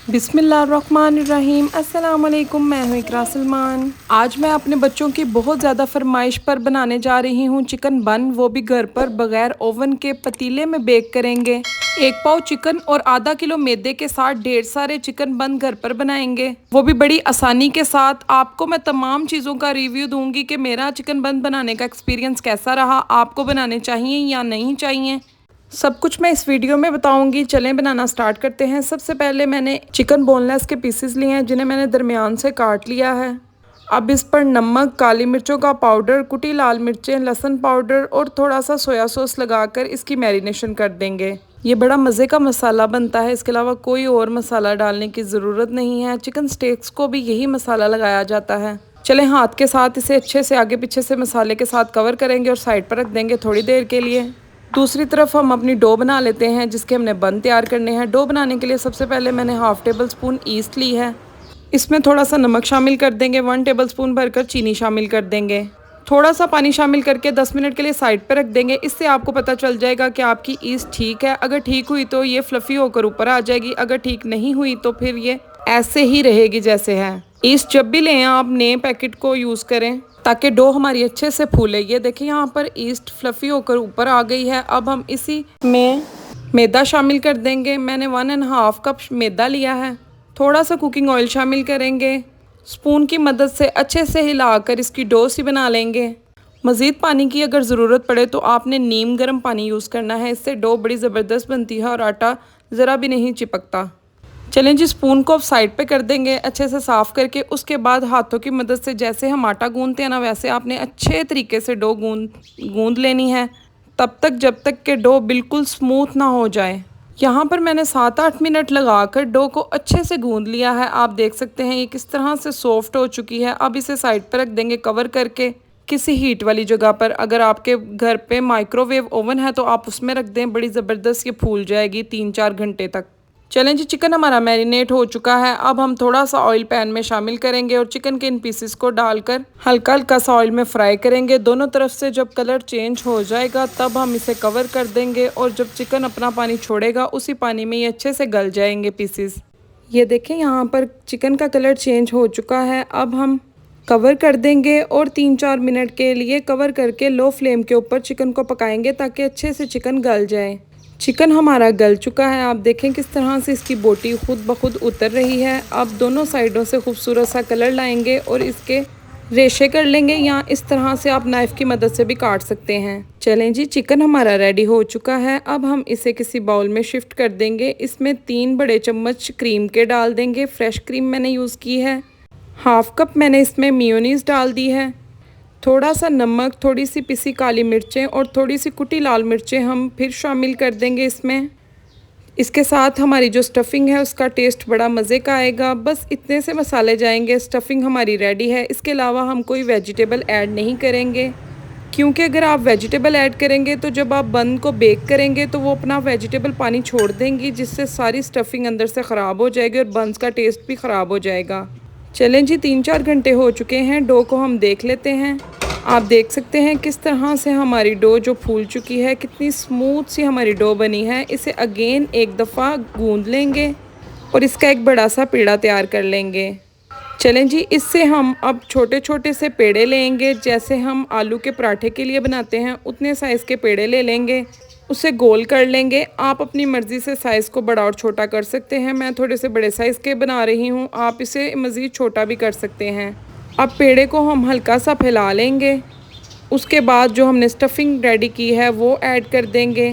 बिस्मिल्लाहिर्रहमानिर्रहीम। अस्सलाम वालेकुम। मैं हूँ इकरा सलमान। आज मैं अपने बच्चों की बहुत ज़्यादा फरमाइश पर बनाने जा रही हूँ चिकन बन, वो भी घर पर बगैर ओवन के पतीले में बेक करेंगे। 1 पाव चिकन और आधा किलो मैदे के साथ ढेर सारे चिकन बन घर पर बनाएंगे, वो भी बड़ी आसानी के साथ। आपको मैं तमाम चीज़ों का रिव्यू दूंगी कि मेरा चिकन बन बनाने का एक्सपीरियंस कैसा रहा, आपको बनाने चाहिए या नहीं चाहिए, सब कुछ मैं इस वीडियो में बताऊंगी। चलें बनाना स्टार्ट करते हैं। सबसे पहले मैंने चिकन बोनलेस के पीसेस लिए हैं, जिन्हें मैंने दरमियान से काट लिया है। अब इस पर नमक, काली मिर्चों का पाउडर, कुटी लाल मिर्चें, लहसुन पाउडर और थोड़ा सा सोया सॉस लगाकर इसकी मैरिनेशन कर देंगे। ये बड़ा मज़े का मसाला बनता है, इसके अलावा कोई और मसाला डालने की ज़रूरत नहीं है। चिकन स्टेक्स को भी यही मसाला लगाया जाता है। चलें हाथ के साथ इसे अच्छे से आगे पीछे से मसाले के साथ कवर करेंगे और साइड पर रख देंगे थोड़ी देर के लिए। दूसरी तरफ हम अपनी डो बना लेते हैं, जिसके हमने बन तैयार करने हैं। डो बनाने के लिए सबसे पहले मैंने हाफ़ टेबल स्पून ईस्ट ली है। इसमें थोड़ा सा नमक शामिल कर देंगे, 1 टेबल स्पून भरकर चीनी शामिल कर देंगे। थोड़ा सा पानी शामिल करके 10 मिनट के लिए साइड पर रख देंगे। इससे आपको पता चल जाएगा कि आपकी ईस्ट ठीक है। अगर ठीक हुई तो ये फ्लफ़ी होकर ऊपर आ जाएगी, अगर ठीक नहीं हुई तो फिर ये ऐसे ही रहेगी जैसे है। ईस्ट जब भी लें आप नए पैकेट को यूज़ करें, ताकि डो हमारी अच्छे से फूले। ये देखिए यहाँ पर ईस्ट फ्लफ़ी होकर ऊपर आ गई है। अब हम इसी में मैदा शामिल कर देंगे। मैंने 1.5 कप मैदा लिया है। थोड़ा सा कुकिंग ऑयल शामिल करेंगे। स्पून की मदद से अच्छे से हिलाकर इसकी डो सी बना लेंगे। मज़ीद पानी की अगर ज़रूरत पड़े तो आपने नीम गर्म पानी यूज़ करना है, इससे डो बड़ी ज़बरदस्त बनती है और आटा ज़रा भी नहीं चिपकता। चलें जी, स्पून को अब साइड पे कर देंगे अच्छे से साफ़ करके। उसके बाद हाथों की मदद से जैसे हम आटा गूंदते हैं ना, वैसे आपने अच्छे तरीके से डो गूंद लेनी है, तब तक जब तक कि डो बिल्कुल स्मूथ ना हो जाए। यहाँ पर मैंने 7-8 मिनट लगाकर डो को अच्छे से गूंद लिया है। आप देख सकते हैं ये किस तरह से सॉफ्ट हो चुकी है। अब इसे साइड पर रख देंगे कवर करके किसी हीट वाली जगह पर। अगर आपके घर पे माइक्रोवेव ओवन है तो आप उसमें रख दें, बड़ी ज़बरदस्त ये फूल जाएगी 3-4 घंटे तक। चलें जी, चिकन हमारा मैरिनेट हो चुका है। अब हम थोड़ा सा ऑयल पैन में शामिल करेंगे और चिकन के इन पीसेस को डालकर हल्का हल्का सा ऑयल में फ्राई करेंगे। दोनों तरफ से जब कलर चेंज हो जाएगा तब हम इसे कवर कर देंगे, और जब चिकन अपना पानी छोड़ेगा उसी पानी में ये अच्छे से गल जाएंगे पीसेस। ये देखें यहाँ पर चिकन का कलर चेंज हो चुका है। अब हम कवर कर देंगे और 3-4 मिनट के लिए कवर करके लो फ्लेम के ऊपर चिकन को पकाएंगे, ताकि अच्छे से चिकन गल जाए। चिकन हमारा गल चुका है। आप देखें किस तरह से इसकी बोटी खुद ब खुद उतर रही है। अब दोनों साइडों से खूबसूरत सा कलर लाएंगे और इसके रेशे कर लेंगे, या इस तरह से आप नाइफ़ की मदद से भी काट सकते हैं। चलें जी, चिकन हमारा रेडी हो चुका है। अब हम इसे किसी बाउल में शिफ्ट कर देंगे। इसमें 3 बड़े चम्मच क्रीम के डाल देंगे। फ्रेश क्रीम मैंने यूज़ की है। हाफ़ कप मैंने इसमें मेयोनीज़ डाल दी है। थोड़ा सा नमक, थोड़ी सी पिसी काली मिर्चें और थोड़ी सी कुटी लाल मिर्चें हम फिर शामिल कर देंगे इसमें। इसके साथ हमारी जो स्टफ़िंग है उसका टेस्ट बड़ा मज़े का आएगा। बस इतने से मसाले जाएंगे, स्टफ़िंग हमारी रेडी है। इसके अलावा हम कोई वेजिटेबल ऐड नहीं करेंगे, क्योंकि अगर आप वेजिटेबल ऐड करेंगे तो जब आप बन को बेक करेंगे तो वो अपना वेजिटेबल पानी छोड़ देंगी, जिससे सारी स्टफ़िंग अंदर से ख़राब हो जाएगी और बन्स का टेस्ट भी ख़राब हो जाएगा। चलें जी, 3-4 घंटे हो चुके हैं। डो को हम देख लेते हैं। आप देख सकते हैं किस तरह से हमारी डो जो फूल चुकी है, कितनी स्मूथ सी हमारी डो बनी है। इसे अगेन एक दफ़ा गूंद लेंगे और इसका एक बड़ा सा पेड़ा तैयार कर लेंगे। चलें जी, इससे हम अब छोटे छोटे से पेड़े लेंगे। जैसे हम आलू के पराठे के लिए बनाते हैं उतने साइज़ के पेड़े ले लेंगे, उसे गोल कर लेंगे। आप अपनी मर्ज़ी से साइज़ को बड़ा और छोटा कर सकते हैं। मैं थोड़े से बड़े साइज़ के बना रही हूँ, आप इसे मज़ीद छोटा भी कर सकते हैं। अब पेड़े को हम हल्का सा फैला लेंगे। उसके बाद जो हमने स्टफ़िंग रेडी की है वो ऐड कर देंगे।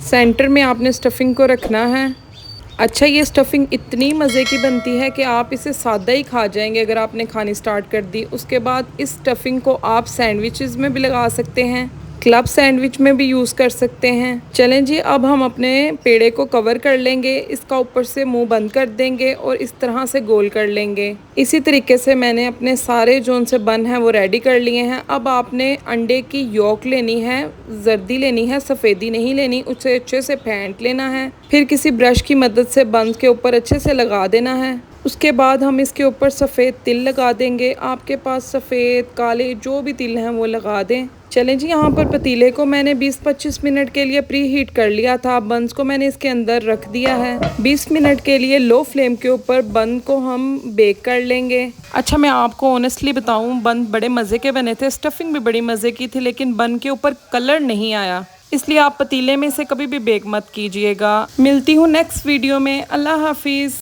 सेंटर में आपने स्टफ़िंग को रखना है। अच्छा, ये स्टफ़िंग इतनी मज़े की बनती है कि आप इसे सादा ही खा जाएंगे अगर आपने खानी स्टार्ट कर दी। उसके बाद इस स्टफ़िंग को आप सैंडविचेस में भी लगा सकते हैं, क्लब सैंडविच में भी यूज़ कर सकते हैं। चलें जी, अब हम अपने पेड़े को कवर कर लेंगे। इसका ऊपर से मुंह बंद कर देंगे और इस तरह से गोल कर लेंगे। इसी तरीके से मैंने अपने सारे जो उनसे बन हैं वो रेडी कर लिए हैं। अब आपने अंडे की योक लेनी है, जर्दी लेनी है, सफ़ेदी नहीं लेनी। उसे अच्छे से फेंट लेना है, फिर किसी ब्रश की मदद से बन के ऊपर अच्छे से लगा देना है। उसके बाद हम इसके ऊपर सफ़ेद तिल लगा देंगे। आपके पास सफ़ेद, काले जो भी तिल हैं वो लगा दें। चलें जी, यहाँ पर पतीले को मैंने 20-25 मिनट के लिए प्री हीट कर लिया था। बंस को मैंने इसके अंदर रख दिया है। 20 मिनट के लिए लो फ्लेम के ऊपर बन को हम बेक कर लेंगे। अच्छा, मैं आपको ऑनेस्टली बताऊं, बन बड़े मज़े के बने थे, स्टफिंग भी बड़ी मज़े की थी, लेकिन बन के ऊपर कलर नहीं आया। इसलिए आप पतीले में से कभी भी बेक मत कीजिएगा। मिलती हूँ नेक्स्ट वीडियो में। अल्लाह हाफिज़।